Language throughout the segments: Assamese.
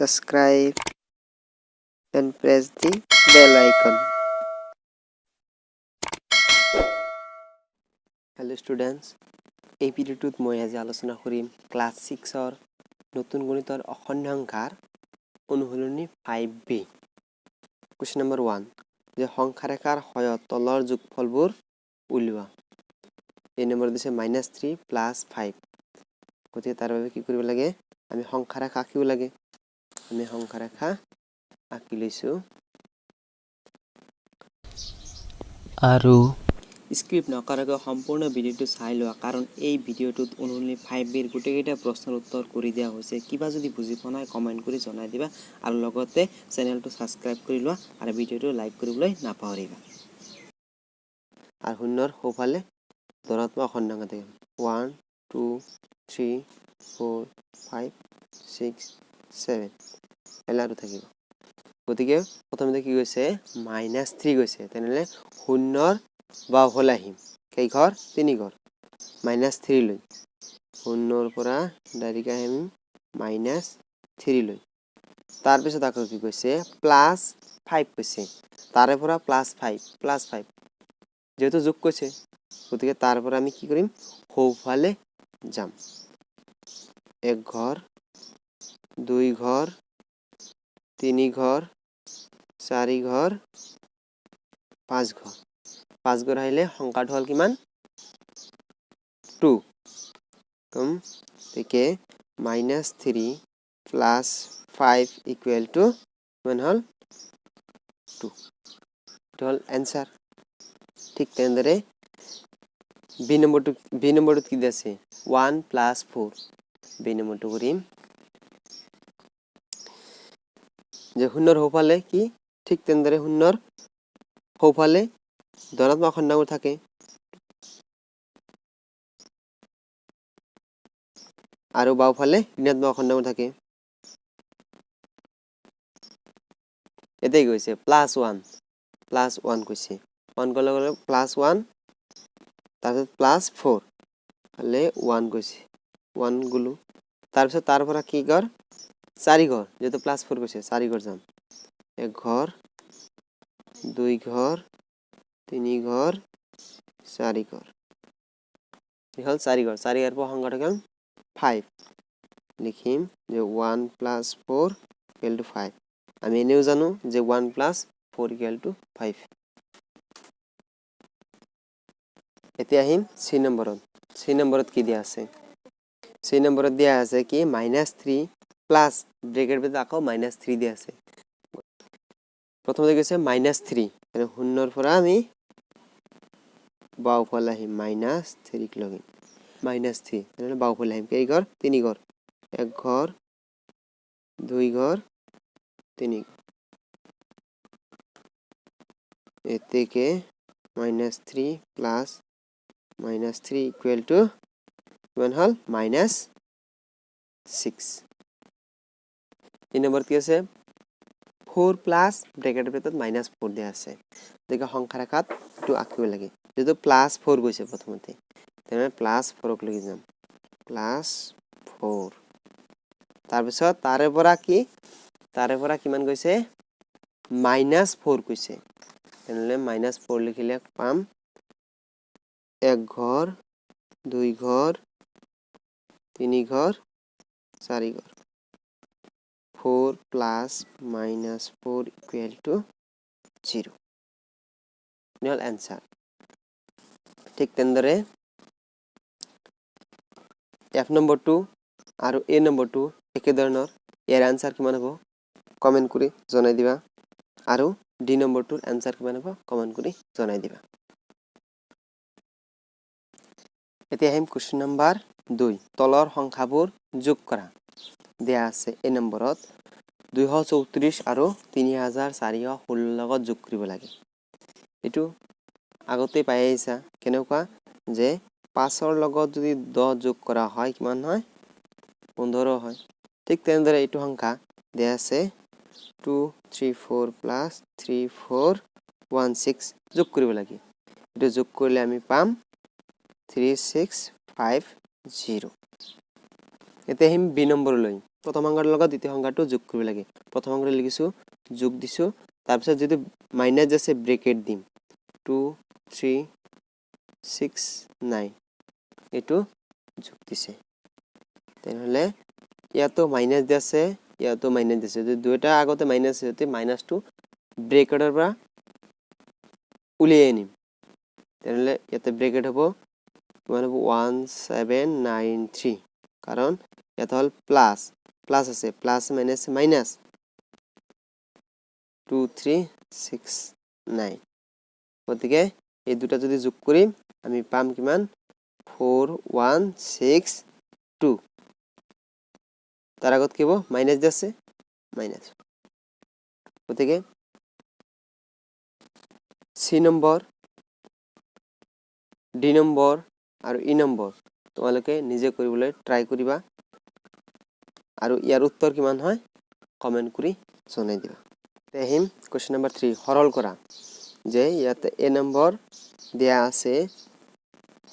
subscribe and press the bell icon. Hello students, এই ভিডিওটোত মই আজি আলোচনা কৰিম ক্লাস 6 ৰ নতুন গণিতৰ অখণ্ড সংখ্যাৰ অনুশীলনী 5b। কোৱেশ্চন নম্বৰ 1 যে সংখ্যা ৰেখাৰ সহায়ত তলৰ যোগফলবোৰ উলিওৱা। এই নম্বৰ দিছে -3 + 5। গতিকে তাৰ বাবে কি কৰিব লাগে, আমি সংখ্যা ৰেখা আঁকিব লাগে। আমি সংখ্যা ৰেখা আঁকি লৈছো আৰু স্ক্ৰিপ্ট নকৰাকৈ সম্পূৰ্ণ ভিডিওটো চাই লোৱা, কাৰণ এই ভিডিওটোত অনুশীলনী 5b ৰ গোটেইকেইটা প্ৰশ্নৰ উত্তৰ কৰি দিয়া হৈছে। কিবা যদি বুজি পোৱা নাই কমেন্ট কৰি জনাই দিবা আৰু লগতে চেনেলটো সাবস্ক্ৰাইব কৰি লোৱা আৰু ভিডিওটো লাইক কৰিবলৈ নাপাহৰিবা। আৰু শূন্যৰ সোঁফালে ধনাত্মক অখণ্ড সংখ্যা থাকে 1 2 3 4 5 6 7 এলাটো থাকিব। গতিকে প্ৰথমতে কি গৈছে -3 গৈছে, তেনেহলে শূন্যৰ বাওঁফালে আহিম। কেই ঘৰ 3 ঘৰ -3 লৈ শূন্যৰ পৰা ডাইৰেক্ট আহিম -3 লৈ। তাৰ পিছত আকৌ কি কৈছে +5 কৈছে, তাৰে পৰা +5 যেহেতু যোগ কৈছে, গতিকে তাৰ পৰা আমি কি কৰিম সোঁফালে যাম। 1 ঘৰ 2 ঘৰ 3 ঘৰ 4 ঘৰ 5 ঘৰ 5 ঘৰ আহিলে সংখ্যাটো হল কিমান 2। কম থেকে -3 + 5 = কিমান হল 2। এটা হল এনসার। ঠিক তেনেদৰে বি নম্বৰটো কি আছে 1 + 4। বি নম্বৰটো কৰিম যে শূন্যৰ সোঁফালে কি, ঠিক তেনেদৰে শূন্যৰ সোঁফালে ধনাত্মক অখণ্ডবোৰ থাকে। আৰু বাওঁফালে ঋণাত্মক অখণ্ডবোৰ থাকে। এতে গৈছে +1 কৈছে 1 গলে +1, তাৰপিছত +4 হলে 1 গৈছে 1 গলো। তাৰপিছত তাৰ পৰা কি ঘৰ 4 ঘৰ, যেহেতু +4 গৈছে 4 ঘৰ যাম। 1 ঘৰ 2 ঘৰ 3 ঘৰ 4 ঘৰ হল 4 ঘৰ। 4 ঘৰ পৰা সংখ্যাটো কিমান 5 লিখিম যে 1 + 4 = 5। আমি এনেও জানো যে 1 + 4 = 5। এতিয়া আহিম সি নম্বৰত। সি নম্বৰত কি দিয়া আছে, সি নম্বৰত দিয়া আছে কি -3 প্লাস ব্ৰেকেট ভিতৰত আকৌ -3 দিয়া আছে। প্ৰথমতে কৈছে -3, মানে শূন্যৰ পৰা আমি বাওঁফালে আহিম -3 ক লগাম -3, তেনেহলে বাওঁফালে আহিম। কেই ঘৰ 3 ঘৰ 1 ঘৰ 2 ঘৰ 3 ঘৰ। এতেকে -3 প্লাস -3 = কিমান হল -6। এই নম্বৰত কি আছে 4 প্লাস ব্ৰেকেটৰ ভিতৰত -4 দিয়া আছে। গতিকে সংখ্যা ৰেখাত এইটো আঁকিব লাগে। যেহেতু +4 গৈছে প্ৰথমতে, তেনেহলে +4 ক লৈ যাম +4। তাৰপিছত তাৰে পৰা কিমান গৈছে -4 কৈছে, তেনেহলে -4 লিখিলে পাম 1 ঘৰ 2 ঘৰ 3 ঘৰ 4 ঘৰ। 4 + -4 = 0 হল এনসাৰ। ঠিক তেনেদৰে F নম্বৰটো আৰু A নম্বৰটো একে ধৰণৰ। ইয়াৰ আনসাৰ কিমান হ'ব কমেন্ট কৰি জনাই দিবা, আৰু D নম্বৰটোৰ আনসাৰ কিমান হ'ব কমেন্ট কৰি জনাই দিবা। এতিয়া আহিম কোৱেশ্চন নম্বৰ 2। তলৰ সংখ্যাবোৰ যোগ কৰা। দিয়া আছে এই নম্বৰত 234 আৰু 3416 লগত যোগ কৰিব লাগে। এইটো আগতে পাই আহিছা, কেনেকুৱা যে 5ৰ লগত যদি 10 যোগ কৰা হয় কিমান হয় 15 হয়। ঠিক তেনেদৰে এইটো সংখ্যা দিয়া আছে 234 + 3416 যোগ কৰিব লাগে। এইটো যোগ কৰিলে আমি পাম 3650। এতিয়া আহিম বি নম্বৰলৈ। প্ৰথম সংখ্যাটোৰ লগত দ্বিতীয় সংখ্যাটো যোগ কৰিব লাগে প্ৰথম সংখ্যাটো লিখিছো যোগ দিছো তাৰ পিছত যদি মাইনাস আছে ব্ৰেকেট দিম 2 3 6 9 এটো যোগ দিছে তেনেহলে ইয়াতো মাইনাস আছে ইয়াতো মাইনাস আছে যদি দুইটা আগতে মাইনাস আছে মাইনাসটো ব্ৰেকেটৰ পৰা উলিয়াই আনিম তেনেহলে ইয়াতে ব্ৰেকেট হ'ব 1793 কাৰণ ইয়াত হল প্লাস প্লাস আছে প্লাস মাইনাস মাইনাস 2369 গতিকে এই দুটা যদি যোগ কৰিম আমি পাম কিমান 4162 তাৰ আগত কি হ'ব মাইনাস আছে মাইনাস গতিকে সি নম্বৰ ডি নম্বৰ আৰু ই নম্বৰ তোমালোকে নিজে কৰিবলৈ ট্ৰাই কৰিবা আৰু ইয়াৰ উত্তৰ কিমান হয় কমেন্ট কৰি জনাই দিবা আহিম কোৱেশ্চন নম্বৰ 3 সৰল কৰা যে ইয়াতে এ নম্বৰ দিয়া আছে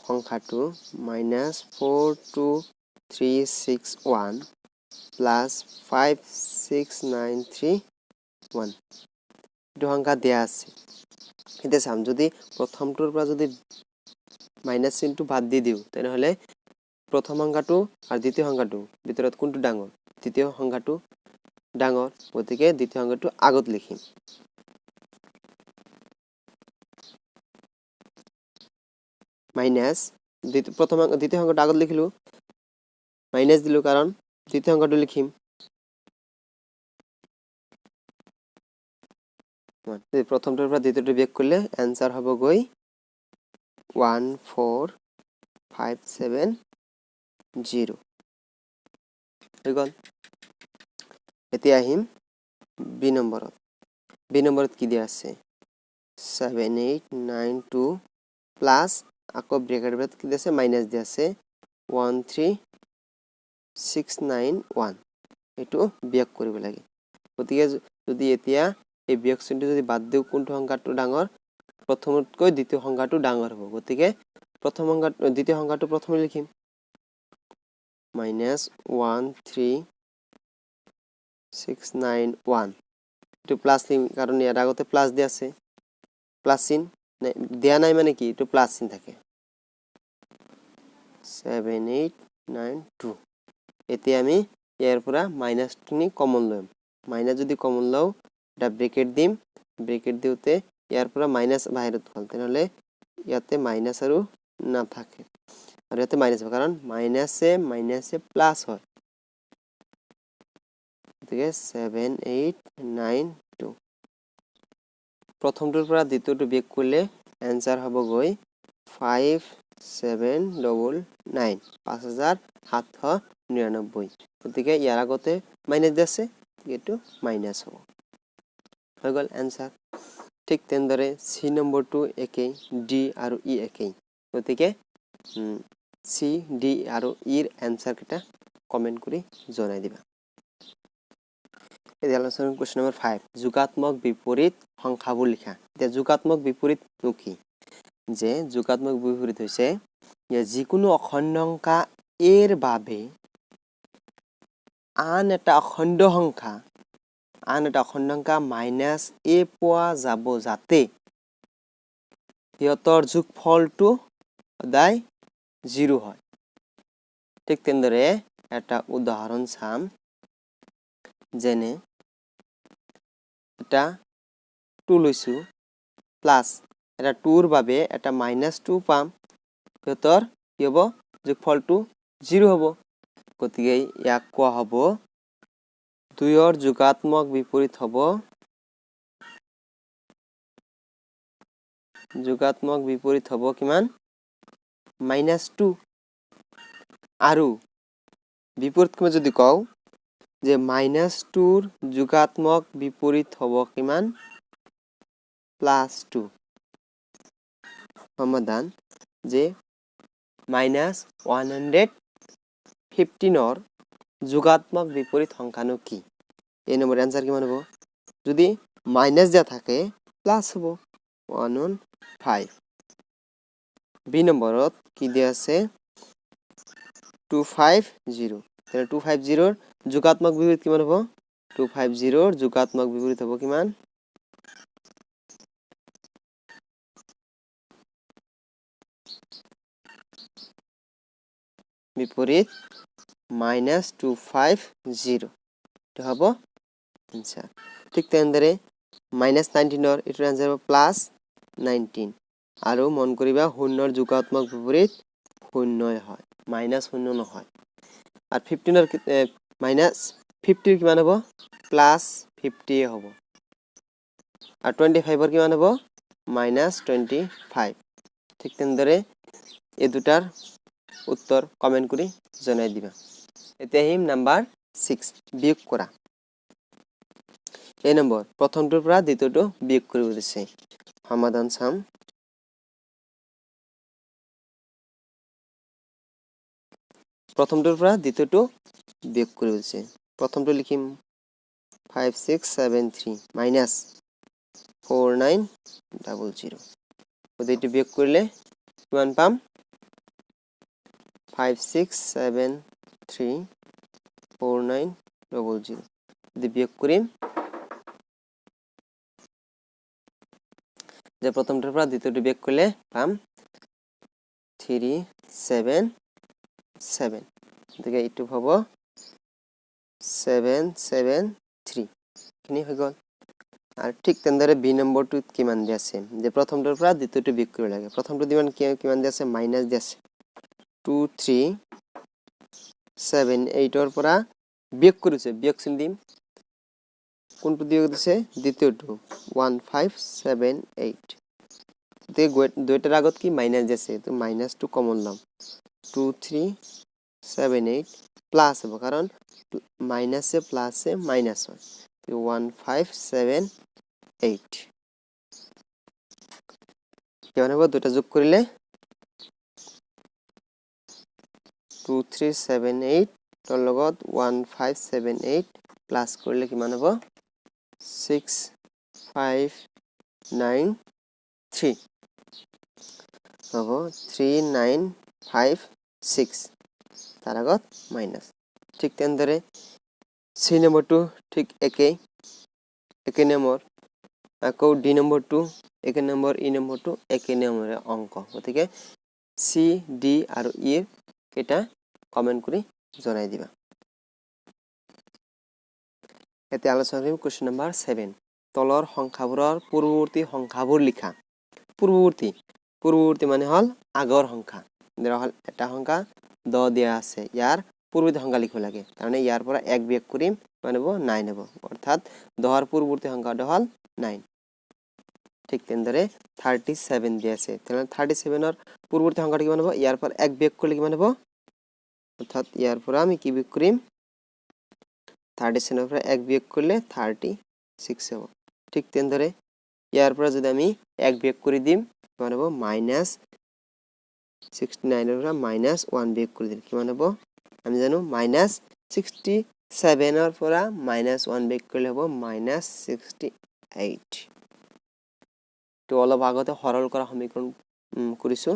সংখ্যাটো -42361 plus 56931 এটো সংখ্যা দিয়া আছে এটা চাম যদি প্ৰথমটোৰ পৰা যদি মাইনাস চিনটো বাদ দি দিও তেনেহলে প্ৰথম সংখ্যাটো আৰু দ্বিতীয় সংখ্যাটো ভিতৰত কোনটো ডাঙৰ দ্বিতীয় সংখ্যাটো ডাঙৰ গতিকে দ্বিতীয় সংখ্যাটো আগত লিখিম মাইনাস দ্বিতীয় সংখ্যাটো আগত লিখিলো মাইনাস দিলো কাৰণ দ্বিতীয় সংখ্যাটো লিখিম প্ৰথমটোৰ পৰা দ্বিতীয়টো বিয়োগ কৰিলে आंसर হ'ব গৈ 14570 হৈ গল এতিয়া আহিম বি নম্বৰত কি দিয়া আছে 7892 প্লাস আকৌ ব্ৰেকেট ব্ৰেকেট কি দিছে মাইনাস দিয়া আছে 13691 এটো বিয়োগ কৰিব লাগে গতিকে যদি এতিয়া এই বিয়োগ চিনটো যদি বাদ দিও কোনটো সংখ্যাটো ডাঙৰ প্ৰথমতকৈ দ্বিতীয় সংখ্যাটো ডাঙৰ হ'ব গতিকে প্ৰথম সংখ্যা দ্বিতীয় সংখ্যাটো প্ৰথমে লিখিম -13691 এটো প্লাস চিন কাৰণ ইয়াৰ আগতে প্লাস দিয়া আছে প্লাস চিন দিয়া নাই মানে কি এটো প্লাস চিন থাকে 7892 এতিয়া আমি ইয়াৰ পৰা মাইনাস খিনি কমন লম মাইনাস যদি কমন লও এটা ব্ৰেকেট দিম ব্ৰেকেট দিওতে ইয়াৰ পৰা মাইনাস বাহিৰত হল তেনেহলে ইয়াতে মাইনাস আৰু না থাকে আৰু ইয়াতে মাইনাস কাৰণ মাইনাসে প্লাস হয় গতিকে 7892 প্ৰথমটোৰ পৰা দ্বিতীয়টো বিয়োগ কৰিলে आंसर হ'ব গৈ 5799 5799 গতিকে ইয়াৰ আগতে মাইনাস আছে এটো মাইনাস হ'ব হৈ গল आंसर ঠিক তেনদৰে সি নম্বৰটো একেই ডি আৰু ই একেই গতিকে সি ডি আৰু ইৰ आंसर কিটা কমেন্ট কৰি জনাই দিবা এই আলোচনা কোৱেশ্চন নম্বৰ 5 যোগাত্মক বিপৰীত সংখ্যাবোৰ লিখা এতিয়া যোগাত্মক বিপৰীত কি যে যোগাত্মক বিপৰীত হৈছে যে যিকোনো অখণ্ড সংখ্যা এৰ বাবে আন এটা অখণ্ড সংখ্যা মাইনাস এ পোৱা যাব যাতে ইহতৰ যোগফলটো সদায় 0 হয় ঠিক তেনদৰে এটা উদাহৰণ চাম যেনে এটা 2 লৈছো প্লাস এটা 2 ৰ বাবে এটা -2 পাম ইহতৰ কি হ'ব যোগফলটো 0 হ'ব গতিকে ইয়াক কোৱা হ'ব 2 ৰ যোগাত্মক বিপৰীত হ'ব কিমান -2 আৰু বিপৰীতকৈ যদি কও যে -2 ৰ যোগাত্মক বিপৰীত হ'ব কিমান +2 সমাধান যে -115 ৰ যোগাত্মক বিপৰীত সংখ্যানো কি এই নম্বৰ आंसर কিমান হ'ব যদি মাইনাস দিয়া থাকে প্লাস হ'ব 115 বি নম্বৰত কি দিয়া আছে 250 তেনে 250 ৰ যোগাত্মক বিপৰীত কিমান হ'ব 250 ৰ যোগাত্মক বিপৰীত হ'ব কিমান বিপৰীত -250 তো হ'ব आंसर ঠিক তেনেদৰে -19 ৰ এটো आंसर হ'ব +19 আৰু মন কৰিবা শূন্যৰ যোগাত্মক বিপৰীত শূন্যই হয় -শূন্য নহয় আৰু 15 ৰ -50 কিমান হ'ব +50 হ'ব আৰু 25 ৰ কিমান হ'ব -25 ঠিক তেনেদৰে এই দুটাৰ উত্তৰ কমেন্ট কৰি জনাই দিবা এতিয়া আহিম নাম্বাৰ 6 বিয়োগ কৰা এই নম্বৰ প্ৰথমটোৰ পৰা দ্বিতীয়টো বিয়োগ কৰিব দিছে সমাধান চাম প্ৰথমটোৰ পৰা দ্বিতীয়টো বিয়োগ কৰিব দিছে প্ৰথমটো লিখিম 5673 minus 4900 গতিকে বিয়োগ কৰিলে কিমান পাম 5673 4900 যদি বিয়োগ কৰিম যে প্ৰথমটোৰ পৰা দ্বিতীয়টো বিয়োগ কৰিলে পাম 377 গতিকে এইটো হ'ব 773 কিনি হৈ গল আৰু ঠিক তেনেদৰে বি নম্বৰটোত কিমান দি আছে যে প্ৰথমটোৰ পৰা দ্বিতীয়টো বিয়োগ কৰিব লাগে প্ৰথমটো কিমান দি আছে মাইনাস দি আছে 2378 ৰ পৰা বিয়োগ কৰিছে বিয়োগ চিন দিম কোনটো বিয়োগ দিছে দ্বিতীয়টো 1578 তে দুইটাৰ আগত কি মাইনাস দি আছে তো মাইনাসটো কমন লম 2378 প্লাস হ'ব কাৰণ মাইনাসে প্লাসে মাইনাস হয় 1578 কিমান হ'ব দুটা যোগ কৰিলে 2378 ৰ লগত 1578 প্লাস কৰিলে কিমান হ'ব 6593 হ'ব 3956 তাৰ আগত মাইনাস ঠিক তেনেদৰে সি নম্বৰটো ঠিক একে নম্বৰ আকৌ ডি নম্বৰটো একে নম্বৰ ই নম্বৰটো একে নম্বৰে অংক গতিকে সি ডি আৰু ই কেটা কমেন্ট কৰি জনাই দিবা এতিয়া আলোচনা কৰিম কোৱেশ্চন নম্বৰ 7 তলৰ সংখ্যাবোৰৰ পূৰ্বৱৰ্তী সংখ্যাবোৰ লিখা পূৰ্বৱৰ্তী মানে হল আগৰ সংখ্যা ধৰা হল এটা সংখ্যা 10 দিয়া আছে ইয়াৰ পূৰ্বৱৰ্তী সংখ্যা লিখিব লাগে কাৰণ ইয়াৰ পৰা 1 বিয়োগ কৰিম মানে হ'ব 9 হ'ব অৰ্থাৎ 10 ৰ পূৰ্বৱৰ্তী সংখ্যাটো হল 9 ঠিক তেনেদৰে 37 দিয়া আছে তেনে 37 ৰ পূৰ্বৱৰ্তী সংখ্যাটো কিমান হ'ব ইয়াৰ পৰা 1 বিয়োগ কৰিলে কিমান হ'ব অৰ্থাৎ ইয়াৰ পৰা আমি কি বিয়োগ কৰিম 37 ৰ পৰা 1 বিয়োগ কৰিলে 36 হ'ব ঠিক তেনেদৰে ইয়াৰ পৰা যদি আমি 1 বিয়োগ কৰি দিম কিমান হ'ব -69 ৰ পৰা -1 বিয়োগ কৰি দিম কিমান হ'ব আমি জানো -67 ৰ পৰা -1 বিয়োগ কৰিলে হ'ব -68 তো অলপ আগতে সৰল কৰা সমীকৰণ কৰিছো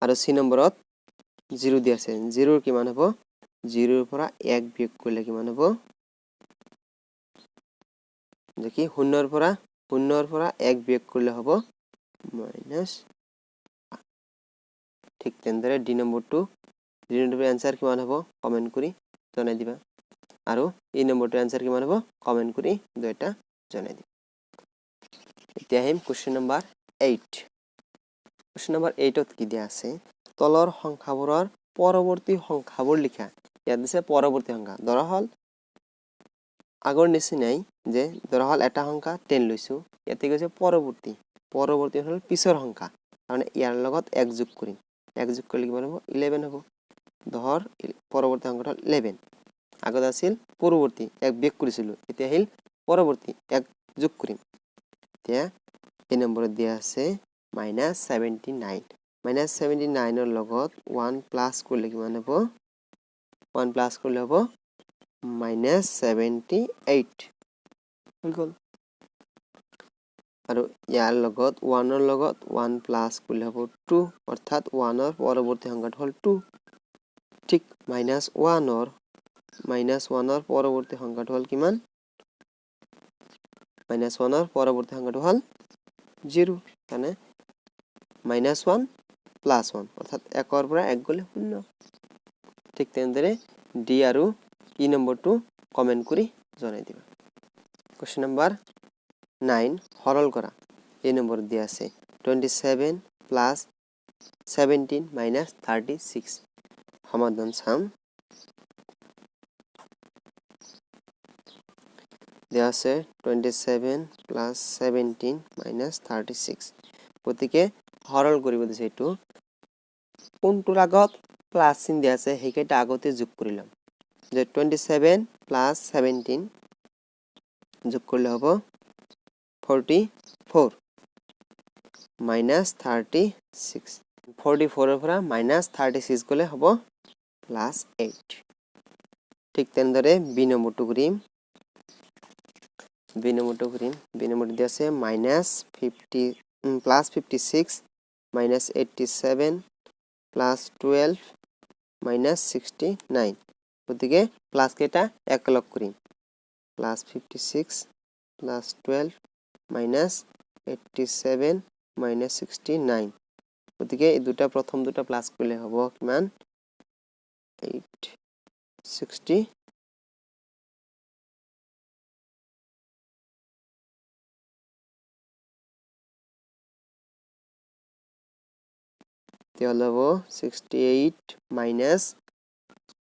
আৰু সি নম্বৰত 0 দি আছে 0 কিমান হ'ব 0 ৰ পৰা 1 বিয়োগ কৰিলে কিমান হ'ব দেখি 0 ৰ পৰা 1 বিয়োগ কৰিলে হ'ব মাইনাস ঠিক তেনেদৰে ডি নম্বৰটো আনসাৰ কিমান হ'ব কমেন্ট কৰি জনাই দিবা আৰু এই নম্বৰটো আনসাৰ কিমান হ'ব কমেন্ট কৰি দুইটা জনাই দিবা এতিয়া আহিম কোৱেশ্চন নম্বৰ 8 কোৱেশ্চন নম্বৰ 8 ত কি দিয়া আছে তলৰ সংখ্যাবোৰৰ পৰৱৰ্তী সংখ্যাবোৰ লিখা ইয়াত দিছে পৰৱৰ্তী সংখ্যা ধৰা হল আগৰ নিচিনাই যে ধৰা হল এটা সংখ্যা 10 লৈছো ইয়াতে কৈছে পৰৱৰ্তী হল পিছৰ সংখ্যা মানে ইয়াৰ লগত 1 যোগ কৰিম 1 যোগ কৰিলে কিমান হ'ব 11 হ'ব 10 ৰ পৰৱৰ্তী সংখ্যাটো 11 আগত আছিল পৰৱৰ্তী 1 বিয়োগ কৰিছিলো এতিয়া আহিল পৰৱৰ্তী 1 যোগ কৰিম এতিয়া এই নম্বৰত দিয়া আছে -79 -79 ৰ লগত 1 প্লাস কৰিলে কিমান হ'ব 1 প্লাস কৰিলে হ'ব -78 হৈ গল আৰু ইয়াৰ লগত 1 ৰ লগত 1 প্লাস কৰিলে হ'ব 2 অৰ্থাৎ 1 ৰ পৰৱৰ্তী সংখ্যাটো হল 2 ঠিক -1 ৰ পৰৱৰ্তী সংখ্যাটো হ'ল কিমান -1 ৰ পৰৱৰ্তী সংখ্যাটো হ'ল 0 মানে -1 + 1 অৰ্থাৎ 1 ৰ পৰা 1 গলে 0 ঠিক তেনেদৰে ডি আৰু ই নম্বৰটো কমেন্ট কৰি জনাই দিবা কোৱেশ্চন নম্বৰ 9 সৰল কৰা এই নম্বৰ দিয়া আছে 27 + 17 - 36 সমাধান চাম দিয়া আছে 27 + 17 - 36 গতিকে সৰল কৰিব দিছে এটো কোনটোৰ আগত প্লাস চিন দিয়া আছে হেকেটা আগতে যোগ কৰি লম যে 27 + 17 যোগ কৰিলে হ'ব 44 - 36 44 ৰ পৰা -36 গলে হ'ব +8 ঠিক তেনেদৰে বি নম্বৰটো কৰিম বি নম্বৰটো দিয়া আছে -56 - 87 + 12 - 69 গতিকে প্লাস কেটা একলগ কৰিম +56 + 12 - 87 - 69 গতিকে এই দুটা প্ৰথম দুটা প্লাস কৰিলে হ'ব কিমান 860 তেতিয়াহ'লে হ'ব 68 -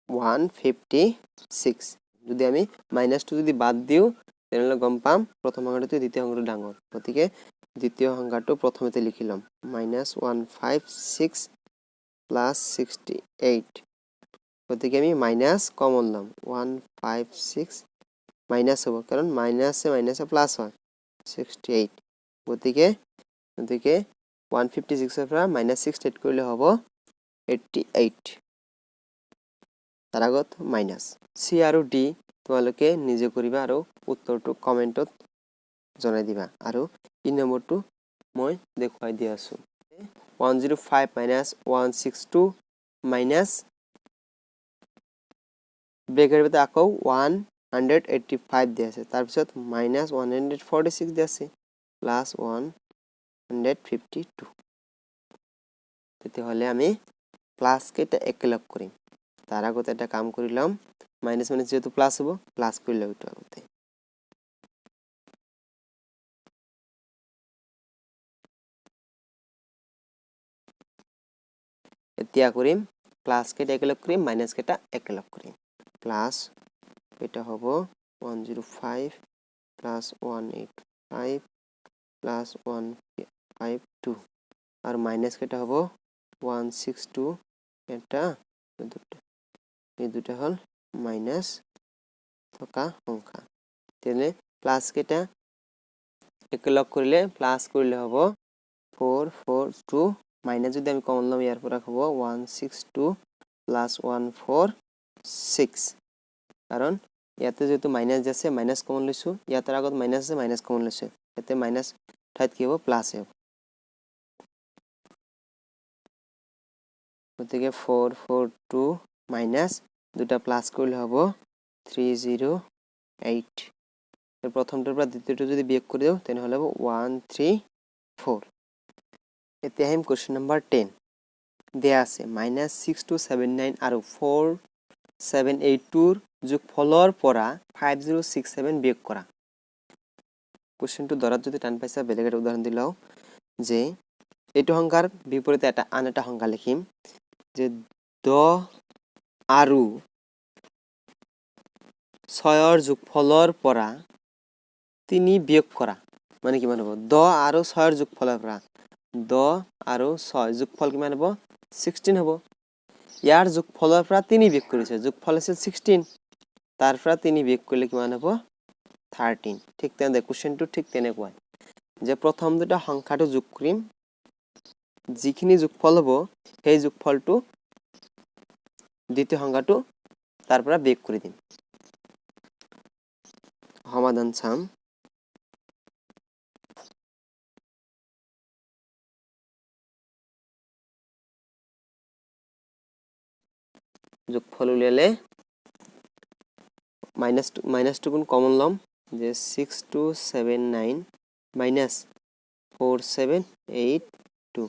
156 যদি আমি মাইনাসটো যদি বাদ দিও তেনেহলে গম পাম প্ৰথম সংখ্যাটো দ্বিতীয় সংখ্যাটো ডাঙৰ গতিকে দ্বিতীয় সংখ্যাটো প্ৰথমতে লিখি লম -156 + 68 গতিকে আমি মাইনাস কমন লম 156 মাইনাস হ'ব কাৰণ মাইনাসে মাইনাসে প্লাস হয় 68 গতিকে 156 ৰ পৰা -68 কৰিলে হ'ব 88 তাৰ আগত মাইনাস সি আৰু ডি তোমালোকে নিজে কৰিবা আৰু উত্তৰটো কমেন্টত জনাই দিবা আৰু ই নম্বৰটো মই দেখুৱাই দি আছো 105 - 162 মাইনাস ব্ৰেকেট ভিতৰত আকৌ 185 দিয়া আছে তাৰ পিছত -146 দিয়া আছে +152 তেতিয়াহলে আমি প্লাস কেটা একলগ কৰিম তাৰ আগতে এটা কাম কৰি লম মাইনাস মাইনাস যেহেতু প্লাস হ'ব প্লাস কৰি লও এটা আগতে এতিয়া কৰিম প্লাস কেটা একলগ কৰিম মাইনাস কেটা একলগ কৰিম প্লাস এটা হ'ব 105 + 185 + 152 আৰু মাইনাস কেটা হ'ব 162 এটা এই দুটা হল মাইনাস থকা সংখ্যা তেনে প্লাস কেটা একলগ কৰিলে প্লাস কৰিলে হ'ব 442 মাইনাস যদি আমি কমন লম ইয়াৰ পৰা হ'ব 162 + 146 কাৰণ ইয়াতে যেটো মাইনাস আছে মাইনাস কমন লৈছো ইয়াৰ আগত মাইনাস আছে মাইনাস কমন লৈছো ইয়াতে মাইনাস ঠাইত কি হ'ব প্লাস হ'ব গতিকে 442 মাইনাস দুটা প্লাস কৰিলে হ'ব 308 এৰ প্ৰথমটোৰ পৰা দ্বিতীয়টো যদি বিয়োগ কৰি দিও তেনে হলে 134 এতিয়া আহিম কোৱেশ্চন নম্বৰ 10 দিয়া আছে -6279 আৰু 4782 ৰ যোগফলৰ পৰা 5067 বিয়োগ কৰা কোৱেশ্চনটো দৰাত যদি টান পাইছা বেলেগ এটা উদাহৰণ দিলাও যে এইটো সংখ্যাৰ বিপৰীতে এটা আন এটা সংখ্যা লিখিম যে 10 আৰু 6 ৰ যোগফলৰ পৰা 3 বিয়োগ কৰা মানে কিমান হ'ব 10 আৰু 6 ৰ যোগফলৰ পৰা 10 আৰু 6 যোগফল কিমান হ'ব 16 হ'ব ইয়াৰ যোগফলৰ পৰা 3 বিয়োগ কৰিছে যোগফল আছে 16 তাৰ পৰা 3 বিয়োগ কৰিলে কিমান হ'ব 13 ঠিক তেনে কোৱেশ্চনটো ঠিক তেনেকুৱা যে প্ৰথম দুটা সংখ্যাটো যোগ কৰিম যিখিনি যোগফল হ'ব সেই যোগফলটো দ্বিতীয় সংখ্যাটো তাৰ পৰা বিয়োগ কৰি দিম সমাধান চাম যোগফল উলিয়ালে মাইনাস 2 গুণ কমন লম যে 6279 মাইনাস 4782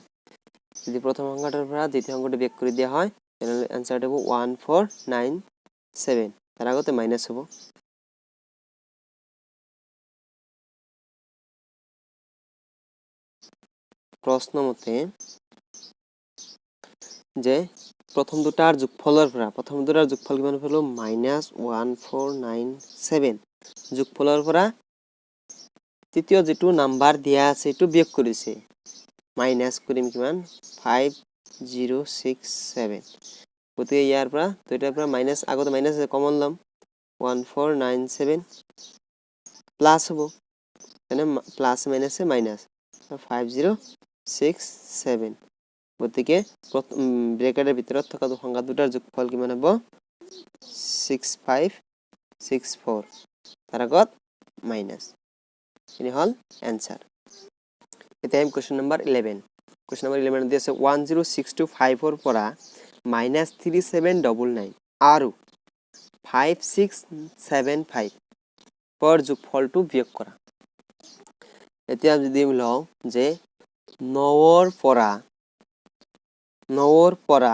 যদি প্রথম অঙ্কটার পৰা দ্বিতীয় অঙ্কটো বিয়োগ কৰি দিয়া হয় তাহলে आंसर হ'ব 1497 তাৰ আগতে মাইনাস হ'ব প্ৰশ্ন মতে যে প্ৰথম দুটাৰ যোগফলৰ পৰা প্ৰথম দুটাৰ যোগফল কিমান হলো -1497 যোগফলৰ পৰা তৃতীয় যেটো নাম্বাৰ দিয়া আছে এটো বিয়োগ কৰিছে মাইনাস কৰিম কিমান 5067 গতিকে ইয়াৰ পৰা দুইটাৰ পৰা মাইনাস আগতে মাইনাস কমন লম 1497 প্লাস হ'ব মানে প্লাস মাইনাসে মাইনাস 5067 গতিকে ব্ৰেকেটৰ ভিতৰত থকা সংখ্যা দুটাৰ যোগফল কিমান হ'ব 6564 তাৰ আগত মাইনাস ini হল आंसर এতিয়া আমি কোৱেশ্চন নম্বৰ 11 কোৱেশ্চন নম্বৰ 11 দি আছে 10625 ৰ পৰা -3799 আৰু 5675 পৰ যোগফলটো বিয়োগ কৰা এতিয়া যদি লও যে 9 ৰ পৰা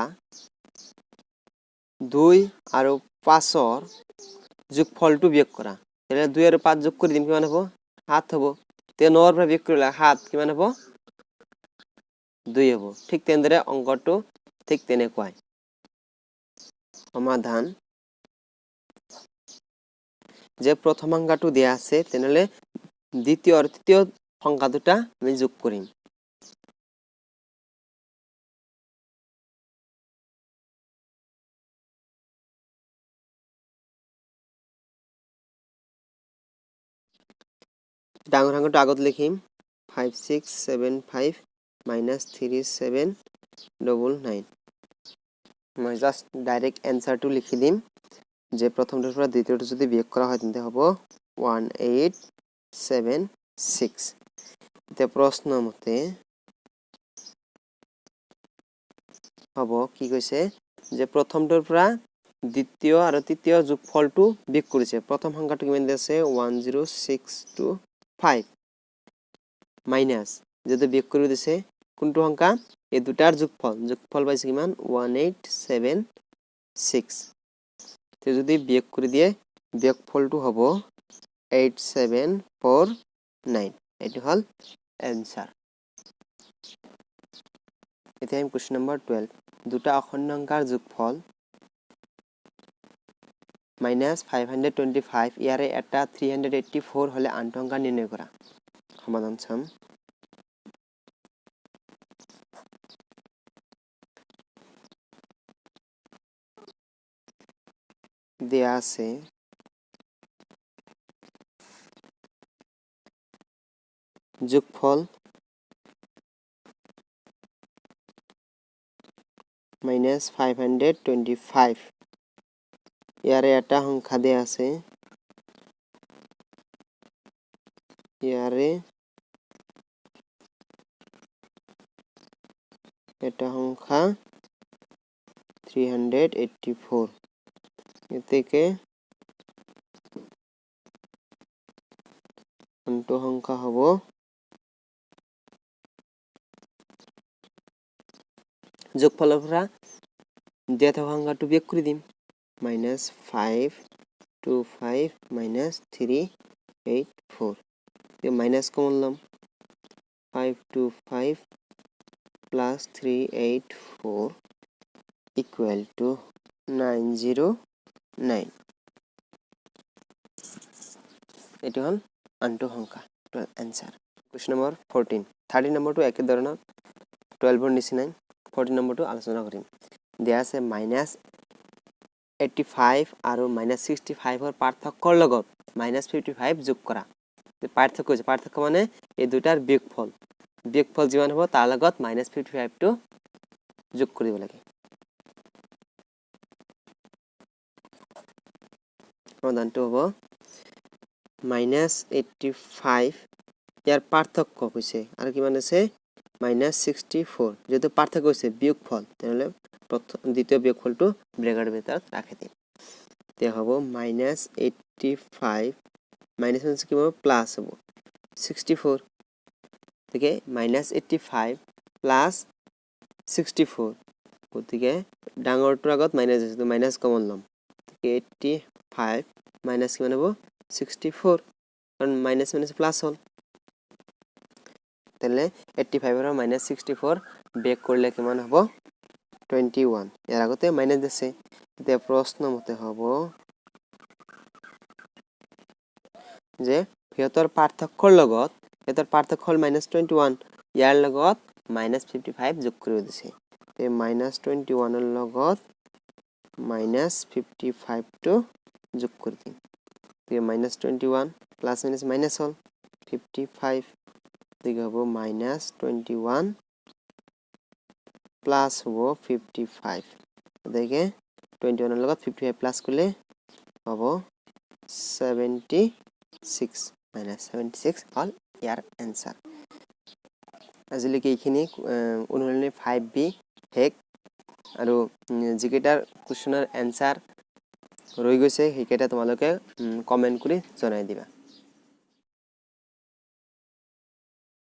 2 আৰু 5 ৰ যোগফলটো বিয়োগ কৰা তেনে 2 আৰু 5 যোগ কৰি দিম কিমান হ'ব 7 হ'ব তে 9 ৰ পৰা বিয়োগ কৰিলে 7 কিমান হ'ব 2 হ'ব ঠিক তেনেদৰে অঙ্কটো ঠিক তেনেকুৱাই সমাধান যে প্ৰথম অঙ্কটো দিয়া আছে তেনেলে দ্বিতীয় আৰু তৃতীয় সংখ্যা দুটা আমি যোগ কৰিম ডাঙৰ অঙ্কটো আগত লিখিম 5675 -3799 মই জাস্ট ডাইৰেক্ট आंसरটো লিখি দিম যে প্ৰথমটোৰ পৰা দ্বিতীয়টো যদি বিয়োগ কৰা হয় তেন্তে হ'ব 1876 এতিয়া প্ৰশ্ন মতে হ'ব কি কৈছে যে প্ৰথমটোৰ পৰা দ্বিতীয় আৰু তৃতীয় যোগফলটো বিয়োগ কৰিছে প্ৰথম সংখ্যাটো কিমান আছে 10625 মাইনাস যদি বিয়োগ কৰি দিছে কোনটো সংখ্যা এই দুটাৰ যোগফল পাইছে কিমান 1876 তে যদি বিয়োগ কৰি দিয়ে বিয়োগফলটো হ'ব 8749 এটো হল आंसर এতিয়া আমি কোৱেশ্চন নম্বৰ 12 দুটা অখণ্ড সংখ্যাৰ যোগফল -525 ইয়াৰে এটা 384 হলে আনটো সংখ্যা নিৰ্ণয় কৰা সমাধান চাম দিয়া আছে যোগফল -525 ইয়াৰে এটা সংখ্যা দিয়া আছে ইয়াৰে এটা সংখ্যা 384 এতেকে আনটো সংখ্যা হ'ব যোগফলৰ পৰা দিয়া থকা সংখ্যাটো বিয়োগ কৰি দিম -525 -384 তে মাইনাস কমন লম 525 plus 384 equal to 909 এটো হল আনটো সংখ্যা आंसर क्वेश्चन नंबर 14 30 নম্বৰটো একে ধৰণৰ 12 ৰ নিচিনাই 14 নম্বৰটো আলোচনা কৰিম দিয়া আছে -85 আৰু -65 ৰ পাৰ্থক্যৰ লগত -55 যোগ কৰা পাৰ্থক্য মানে এই দুটাৰ বিয়োগফল যিমান হ'ব তাৰ লগত -55 টো যোগ কৰিব লাগে সমাধানটো হ'ব -85 ইয়াৰ পাৰ্থক্য কৈছে আৰু কিমান আছে -64 যেটো পাৰ্থক্য হৈছে বিয়োগফল তেনলে দ্বিতীয় বিয়োগফলটো ব্ৰেকেটৰ ভিতৰত ৰাখি দিম তে হ'ব -85 মাইনাস কি হ'ব প্লাস হ'ব 64 গতিকে -85 প্লাস 64 গতিকে ডাঙৰটোৰ আগত মাইনাস আছে তো মাইনাস কমন লম 85 মাইনাস কিমান হ'ব 64 কাৰণ মাইনাস মাইনাস প্লাস হ'ল তেলে 85 ৰ -64 বেক কৰিলে কিমান হ'ব 21 ইয়াৰ আগতে মাইনাস আছে এতিয়া প্ৰশ্ন মতে হ'ব যে হিয়তৰ পাৰ্থক্যৰ লগত এটাৰ পাৰ্থক্য হ'ল -21 ইয়াৰ লগত -55 যোগ কৰি দিছে তে -21 ৰ লগত -55 টো যোগ কৰি দিম তে -21 প্লাস মাইনাস মাইনাস হ'ল 55 ঠিক হ'ব -21 প্লাস হ'ব 55 দেখে 21 ৰ লগত 55 প্লাস কৰিলে হ'ব 76 -76 হ'ল ইয়াৰ এনসাৰ আজিলৈকে এইখিনি অনুশীলনী 5b হেক আৰু যিকেইটাৰ কোৱেশ্চনৰ এনসাৰ ৰৈ গৈছে সেইকেইটা তোমালোকে কমেন্ট কৰি জনাই দিবা